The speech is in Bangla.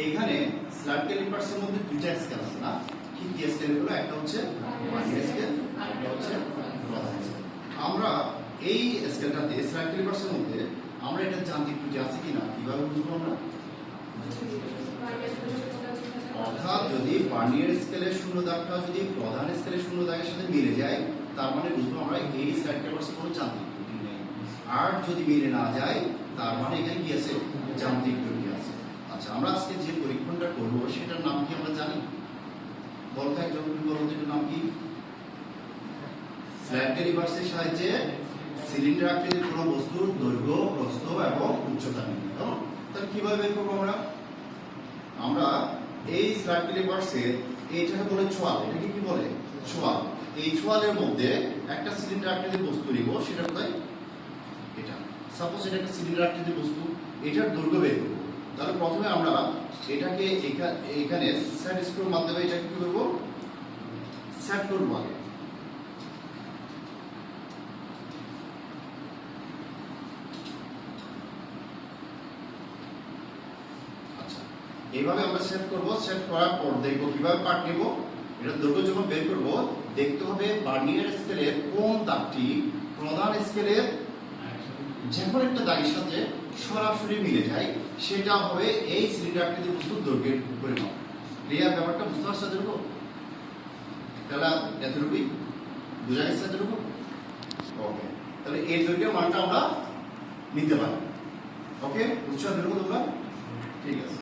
এখানে স্ল্যাট ক্যালিপার্সের মধ্যে দুইটা স্কেল আছে না, কি কি স্কেল গুলো? একটা হচ্ছে ভার্নিয়ার স্কেল, একটা হচ্ছে প্রধান স্কেল। আমরা এই স্কেলটাতে স্ল্যাট ক্যালিপার্সের মধ্যে আমরা এটা যান্ত্রিক ত্রুটি আছে কিনা কিভাবে বুঝবো আমরা? অর্থাৎ যদি ভার্নিয়ার স্কেলের শূন্য দাগটা যদি প্রধান স্কেলের শূন্য দাগের সাথে মিলে যায়, তার মানে বুঝবো আমরা এই স্ল্যাট ক্যালিপার্সের কোনো যান্ত্রিক ত্রুটি নেই। আর যদি মিলে না যায়, তার মানে এখানে কি আছে? যান্ত্রিক ত্রুটি আছে। আচ্ছা, আমরা আজকে যে পরীক্ষণটা করবো সেটার নাম কি আমরা জানি? বলতো একজন, বলতো এটার নাম কি? স্ল্যাট ক্যালিপার্সের সাহায্যে সিলিন্ডার আকৃতির কোনো বস্তুর দৈর্ঘ্য, প্রস্থ এবং উচ্চতা নির্ণয় করো। তাহলে কিভাবে বের করবো আমরা? আমরা এই স্ল্যাট ক্যালিপার্সের এইটাকে বলে ছোয়াল, এটাকে কি বলে? ছোয়াল। এই ছোয়ালের মধ্যে একটা সিলিন্ডার আকৃতির বস্তু নিব, সেটা কোথায়? এটা। সাপোজ এটা একটা সিলিন্ডার আকৃতির বস্তু, এটার দৈর্ঘ্য বের করব। তাহলে প্রথমে আমরা এটাকে এখানে সেট স্ক্রুর মাধ্যমে এটাকে কি করব? সেট করব আগে। আচ্ছা, এইভাবে আমরা সেট করব। সেট করার পর দেখব কিভাবে পার্ট নেব। এটা দৈর্ঘ্য যখন বের করব, দেখতে হবে ভার্নিয়ার স্কেলের কোন দাগটি প্রধান স্কেলের যে কোনো একটা দাগের সাথে সরাসরি মিলে যায়, সেটা হবে এই সিলিন্ডার আকৃতির বস্তুর দৈর্ঘ্যের পরিমাপ। ক্লিয়ার? ব্যাপারটা বুঝতে পারছো এতটুকু? তাহলে এতটুকুই বোঝা গেছে? এতটুকু ওকে। তাহলে এই দৈর্ঘ্যের মানটা আমরা নিতে পারি। ওকে, বুঝছো এতটুকু তোমরা? ঠিক আছে।